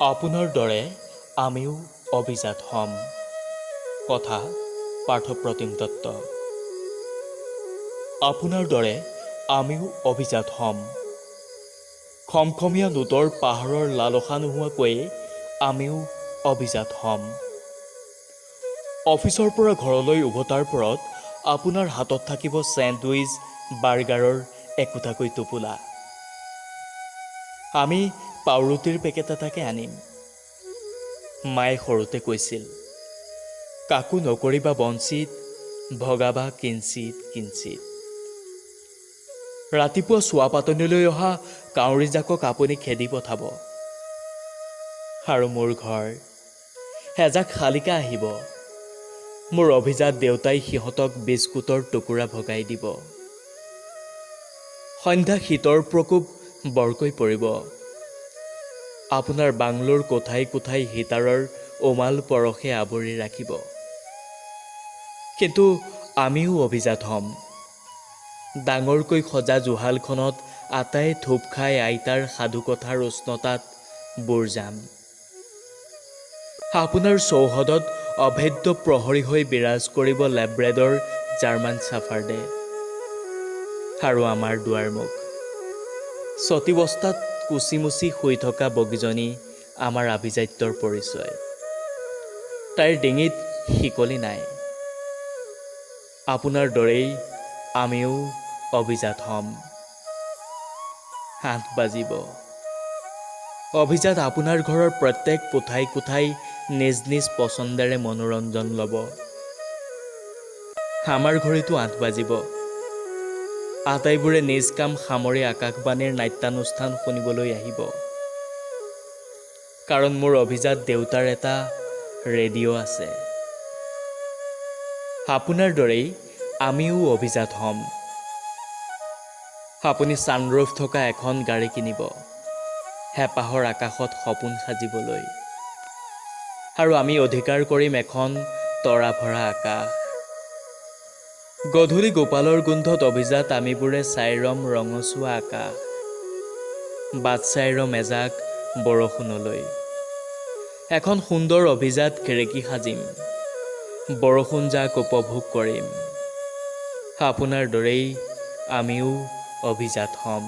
আপোনাৰ দৰে আমিও অভিজাত হ'ম। কথা পাৰ্থপ্ৰতিম দত্ত। আপোনাৰ দৰে আমিও অভিজাত হ'ম। খমখমীয়া নোটৰ পাহাৰৰ লালসা নোহোৱাকৈয়ে আমিও অভিজাত হ'ম। অফিচৰ পৰা ঘৰলৈ উভতাৰ পৰত আপোনাৰ হাতত থাকিব চেণ্ডউইচ, বাৰ্গাৰৰ একোটাকৈ টোপোলা। আমি পাওৰুটিৰ পেকেট এটাকে আনিম। মায়ে সৰুতে কৈছিল, কাকো নকৰিবা বঞ্চিত, ভগাবা কিঞ্চিত কিঞ্চিত। ৰাতিপুৱা চোৱাপাতনিলৈ অহা কাউৰীজাকক আপুনি খেদি পঠাব। আৰু মোৰ ঘৰ এজাক শালিকা আহিব। মোৰ অভিজাত দেউতাই সিহঁতক বিস্কুটৰ টুকুৰা ভগাই দিব। সন্ধ্যা শীতৰ প্ৰকোপ বৰকৈ পৰিব। আপোনাৰ বাংলোৰ কোঠাই কোঠাই হিটাৰৰ উমাল পৰশে আৱৰি ৰাখিব। কিন্তু আমিও অভিজাত হ'ম। ডাঙৰকৈ সজা জুহালখনত আটাই থোপ খাই আইতাৰ সাধুকথাৰ উষ্ণতাত বুৰ যাম। আপোনাৰ চৌহদত অভেদ্য প্ৰহৰী হৈ বিৰাজ কৰিব লেব্ৰেডৰ জাৰ্মান ছাফাৰ্ডে। আৰু আমাৰ দুৱাৰমুখ চটিবস্তাত কুচিমুচি শুই থকা বগীজনী আমাৰ আভিজাত্যৰ পৰিচয়। তাইৰ ডিঙিত শিকলি নাই। আপোনাৰ দৰেই আমিও অভিজাত হ'ম। 8 বাজিব। অভিজাত আপোনাৰ ঘৰৰ প্ৰত্যেক কোঠাই কোঠাই নিজ নিজ পচন্দেৰে মনোৰঞ্জন ল'ব। আমাৰ ঘড়ীতো 8 বাজিব। আটাইবোৰে নিজ কাম সামৰি আকাশবাণীৰ নাট্যানুষ্ঠান শুনিবলৈ আহিব। কাৰণ মোৰ অভিজাত দেউতাৰ এটা ৰেডিঅ' আছে। আপোনাৰ দৰেই আমিও অভিজাত হ'ম। আপুনি ছানৰুফ থকা এখন গাড়ী কিনিব, হেঁপাহৰ আকাশত সপোন সাজিবলৈ। আৰু আমি অধিকাৰ কৰিম এখন তৰা ভৰা আকাশ। গধূলি গোপালৰ গোন্ধত অভিজাত আমিবোৰে চাই ৰম ৰঙচুৱা আকাশ। বাট চাই ৰম এজাক বৰষুণলৈ। এখন সুন্দৰ অভিজাত খিৰিকী সাজিম। বৰষুণ যাক উপভোগ কৰিম। আপোনাৰ দৰেই আমিও অভিজাত হ'ম।